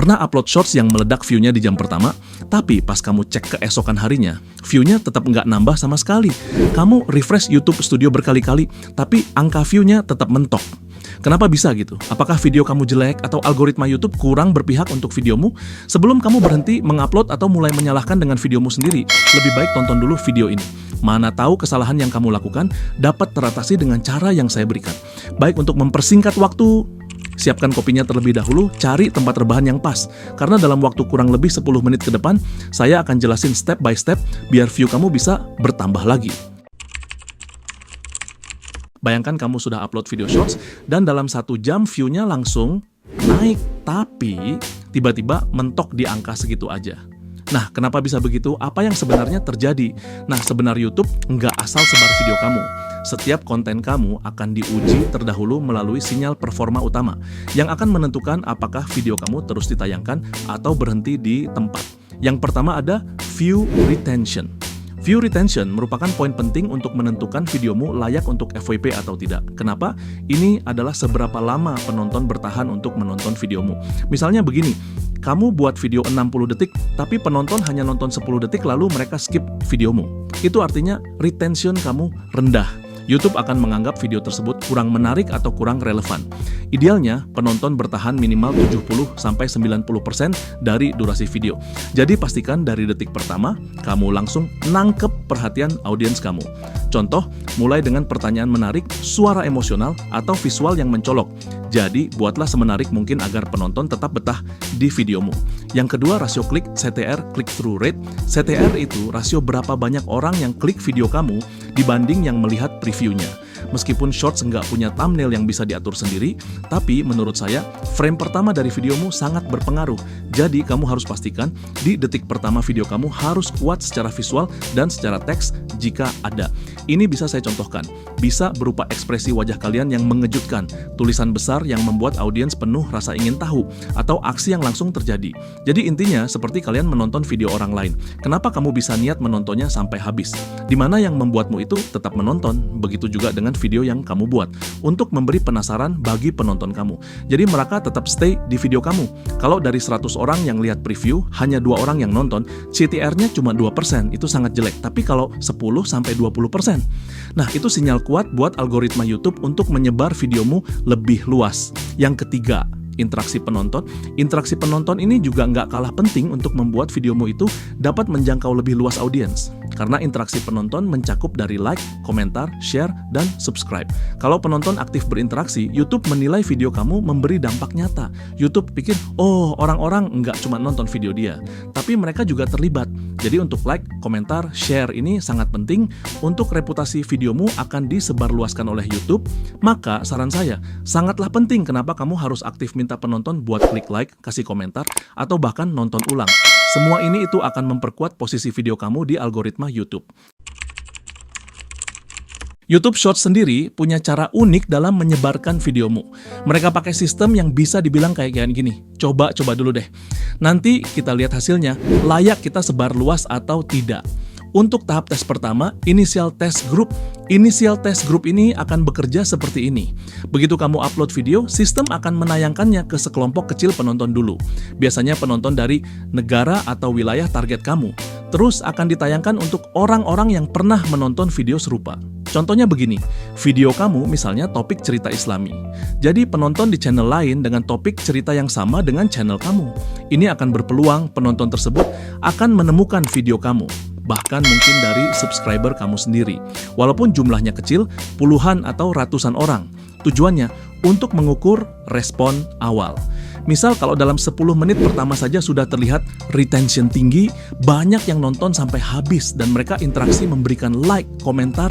Pernah upload shorts yang meledak view-nya di jam pertama, tapi pas kamu cek keesokan harinya, view-nya tetap nggak nambah sama sekali. Kamu refresh YouTube Studio berkali-kali, tapi angka view-nya tetap mentok. Kenapa bisa gitu? Apakah video kamu jelek atau algoritma YouTube kurang berpihak untuk videomu? Sebelum kamu berhenti mengupload atau mulai menyalahkan dengan videomu sendiri, lebih baik tonton dulu video ini. Mana tahu kesalahan yang kamu lakukan dapat teratasi dengan cara yang saya berikan. Baik untuk mempersingkat waktu, siapkan kopinya terlebih dahulu, cari tempat rebahan yang pas. Karena dalam waktu kurang lebih 10 menit ke depan, saya akan jelasin step by step biar view kamu bisa bertambah lagi. Bayangkan kamu sudah upload video shorts dan dalam 1 jam view-nya langsung naik, tapi tiba-tiba mentok di angka segitu aja. Nah, kenapa bisa begitu? Apa yang sebenarnya terjadi? Nah, sebenarnya YouTube nggak asal sebar video kamu. Setiap konten kamu akan diuji terdahulu melalui sinyal performa utama yang akan menentukan apakah video kamu terus ditayangkan atau berhenti di tempat. Yang pertama ada view retention. View retention merupakan poin penting untuk menentukan videomu layak untuk FYP atau tidak. Kenapa? Ini adalah seberapa lama penonton bertahan untuk menonton videomu. Misalnya begini, kamu buat video 60 detik, tapi penonton hanya nonton 10 detik lalu mereka skip videomu. Itu artinya retention kamu rendah. YouTube akan menganggap video tersebut kurang menarik atau kurang relevan. Idealnya, penonton bertahan minimal 70-90% dari durasi video. Jadi pastikan dari detik pertama, kamu langsung nangkep perhatian audiens kamu. Contoh, mulai dengan pertanyaan menarik, suara emosional, atau visual yang mencolok. Jadi, buatlah semenarik mungkin agar penonton tetap betah di videomu. Yang kedua, rasio klik CTR, click-through rate. CTR itu rasio berapa banyak orang yang klik video kamu dibanding yang melihat previewnya. Meskipun shorts nggak punya thumbnail yang bisa diatur sendiri, tapi menurut saya, frame pertama dari videomu sangat berpengaruh. Jadi, kamu harus pastikan di detik pertama video kamu harus kuat secara visual dan secara teks jika ada. Ini bisa saya contohkan. Bisa berupa ekspresi wajah kalian yang mengejutkan, tulisan besar yang membuat audiens penuh rasa ingin tahu, atau aksi yang langsung terjadi. Jadi intinya seperti kalian menonton video orang lain. Kenapa kamu bisa niat menontonnya sampai habis? Di mana yang membuatmu itu tetap menonton? Begitu juga dengan video yang kamu buat, untuk memberi penasaran bagi penonton kamu. Jadi mereka tetap stay di video kamu. Kalau dari 100 orang yang lihat preview, hanya 2 orang yang nonton, CTR-nya cuma 2%, itu sangat jelek. Tapi kalau 10-20%, nah itu sinyal kuat buat algoritma YouTube untuk menyebar videomu lebih luas. Yang ketiga, interaksi penonton. Interaksi penonton ini juga nggak kalah penting untuk membuat videomu itu dapat menjangkau lebih luas audiens. Karena interaksi penonton mencakup dari like, komentar, share, dan subscribe. Kalau penonton aktif berinteraksi, YouTube menilai video kamu memberi dampak nyata. YouTube pikir, oh orang-orang nggak cuma nonton video dia, tapi mereka juga terlibat. Jadi untuk like, komentar, share ini sangat penting untuk reputasi videomu akan disebarluaskan oleh YouTube. Maka saran saya, sangatlah penting kenapa kamu harus aktif minta penonton buat klik like, kasih komentar, atau bahkan nonton ulang. Semua ini itu akan memperkuat posisi video kamu di algoritma YouTube. YouTube Shorts sendiri punya cara unik dalam menyebarkan videomu. Mereka pakai sistem yang bisa dibilang kayak gini. Coba dulu deh. Nanti kita lihat hasilnya, layak kita sebar luas atau tidak. Untuk tahap tes pertama, initial test group. Initial test group ini akan bekerja seperti ini. Begitu kamu upload video, sistem akan menayangkannya ke sekelompok kecil penonton dulu. Biasanya penonton dari negara atau wilayah target kamu. Terus akan ditayangkan untuk orang-orang yang pernah menonton video serupa. Contohnya begini, video kamu misalnya topik cerita Islami. Jadi penonton di channel lain dengan topik cerita yang sama dengan channel kamu. Ini akan berpeluang penonton tersebut akan menemukan video kamu. Bahkan mungkin dari subscriber kamu sendiri. Walaupun jumlahnya kecil, puluhan atau ratusan orang. Tujuannya untuk mengukur respon awal. Misal kalau dalam 10 menit pertama saja sudah terlihat retention tinggi, banyak yang nonton sampai habis dan mereka interaksi memberikan like, komentar,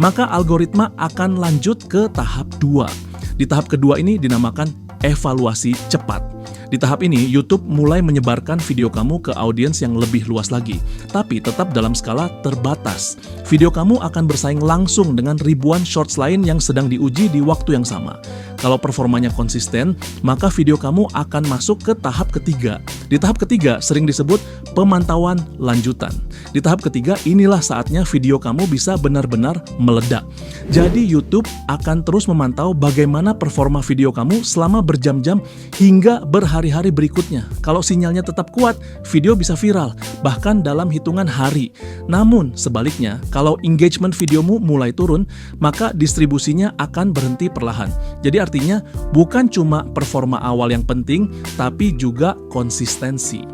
maka algoritma akan lanjut ke tahap 2. Di tahap kedua ini dinamakan evaluasi cepat. Di tahap ini, YouTube mulai menyebarkan video kamu ke audiens yang lebih luas lagi, tapi tetap dalam skala terbatas. Video kamu akan bersaing langsung dengan ribuan shorts lain yang sedang diuji di waktu yang sama. Kalau performanya konsisten, maka video kamu akan masuk ke tahap ketiga. Di tahap ketiga, sering disebut pemantauan lanjutan. Di tahap ketiga, inilah saatnya video kamu bisa benar-benar meledak. Jadi YouTube akan terus memantau bagaimana performa video kamu selama berjam-jam hingga berhari-hari berikutnya. Kalau sinyalnya tetap kuat, video bisa viral, bahkan dalam hitungan hari. Namun, sebaliknya, kalau engagement videomu mulai turun, maka distribusinya akan berhenti perlahan. Jadi artinya, bukan cuma performa awal yang penting, tapi juga konsistensi.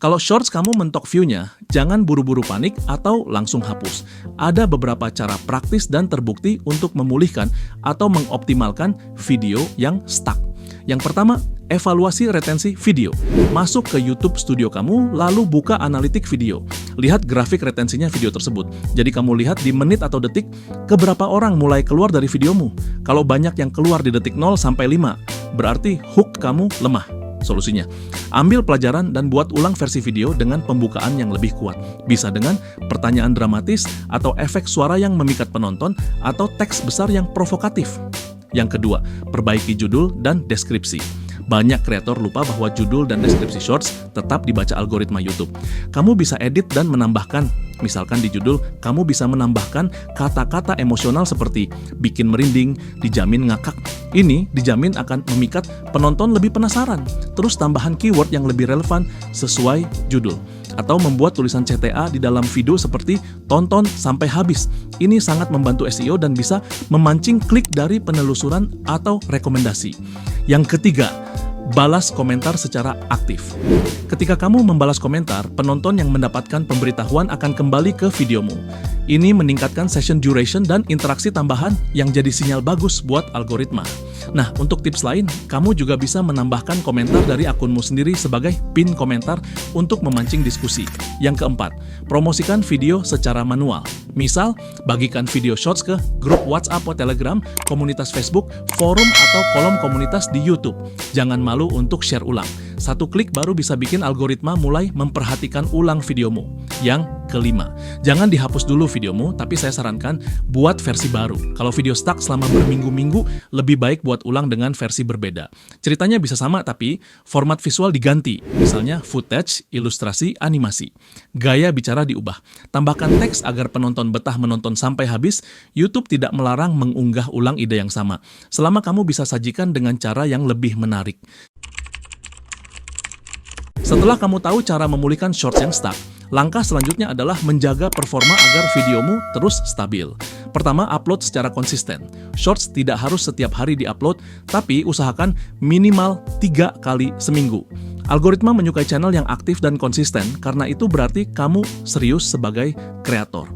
Kalau shorts kamu mentok view-nya, jangan buru-buru panik atau langsung hapus. Ada beberapa cara praktis dan terbukti untuk memulihkan atau mengoptimalkan video yang stuck. Yang pertama, evaluasi retensi video. Masuk ke YouTube Studio kamu, lalu buka analitik video. Lihat grafik retensinya video tersebut. Jadi kamu lihat di menit atau detik, keberapa orang mulai keluar dari videomu. Kalau banyak yang keluar di detik 0 sampai 5, berarti hook kamu lemah. Solusinya, ambil pelajaran dan buat ulang versi video dengan pembukaan yang lebih kuat. Bisa dengan pertanyaan dramatis atau efek suara yang memikat penonton atau teks besar yang provokatif. Yang kedua, perbaiki judul dan deskripsi. Banyak kreator lupa bahwa judul dan deskripsi shorts tetap dibaca algoritma YouTube. Kamu bisa edit dan menambahkan. Misalkan di judul, kamu bisa menambahkan kata-kata emosional seperti bikin merinding, dijamin ngakak. Ini dijamin akan memikat penonton lebih penasaran. Terus tambahan keyword yang lebih relevan sesuai judul. Atau membuat tulisan CTA di dalam video seperti tonton sampai habis. Ini sangat membantu SEO dan bisa memancing klik dari penelusuran atau rekomendasi. Yang ketiga, balas komentar secara aktif. Ketika kamu membalas komentar, penonton yang mendapatkan pemberitahuan akan kembali ke videomu. Ini meningkatkan session duration dan interaksi tambahan yang jadi sinyal bagus buat algoritma. Nah, untuk tips lain, kamu juga bisa menambahkan komentar dari akunmu sendiri sebagai pin komentar untuk memancing diskusi. Yang keempat, promosikan video secara manual. Misal, bagikan video shorts ke grup WhatsApp atau Telegram, komunitas Facebook, forum atau kolom komunitas di YouTube. Jangan malu untuk share ulang. Satu klik baru bisa bikin algoritma mulai memperhatikan ulang videomu. Yang kelima, jangan dihapus dulu videomu, tapi saya sarankan buat versi baru. Kalau video stuck selama berminggu-minggu, lebih baik buat ulang dengan versi berbeda. Ceritanya bisa sama, tapi format visual diganti. Misalnya footage, ilustrasi, animasi. Gaya bicara diubah. Tambahkan teks agar penonton betah menonton sampai habis. YouTube tidak melarang mengunggah ulang ide yang sama, selama kamu bisa sajikan dengan cara yang lebih menarik. Setelah kamu tahu cara memulihkan shorts yang stuck, langkah selanjutnya adalah menjaga performa agar videomu terus stabil. Pertama, upload secara konsisten. Shorts tidak harus setiap hari diupload, tapi usahakan minimal 3 kali seminggu. Algoritma menyukai channel yang aktif dan konsisten, karena itu berarti kamu serius sebagai kreator.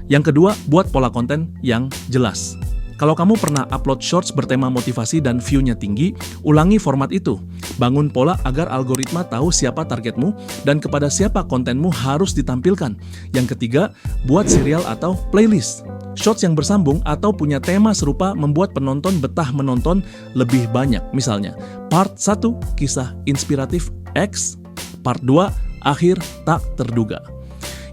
Yang kedua, buat pola konten yang jelas. Kalau kamu pernah upload shorts bertema motivasi dan view-nya tinggi, ulangi format itu. Bangun pola agar algoritma tahu siapa targetmu dan kepada siapa kontenmu harus ditampilkan. Yang ketiga, buat serial atau playlist. Shorts yang bersambung atau punya tema serupa membuat penonton betah menonton lebih banyak. Misalnya, part 1, kisah inspiratif X, part 2, akhir tak terduga.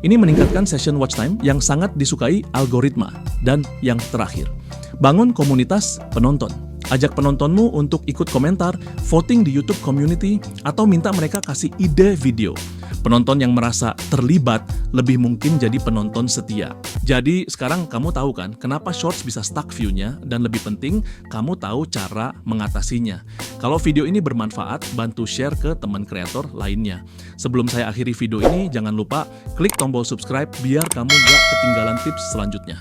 Ini meningkatkan session watch time yang sangat disukai algoritma. Dan yang terakhir, bangun komunitas penonton. Ajak penontonmu untuk ikut komentar, voting di YouTube community, atau minta mereka kasih ide video. Penonton yang merasa terlibat lebih mungkin jadi penonton setia. Jadi sekarang kamu tahu kan kenapa shorts bisa stuck view-nya, dan lebih penting kamu tahu cara mengatasinya. Kalau video ini bermanfaat, bantu share ke teman kreator lainnya. Sebelum saya akhiri video ini, jangan lupa klik tombol subscribe biar kamu gak ketinggalan tips selanjutnya.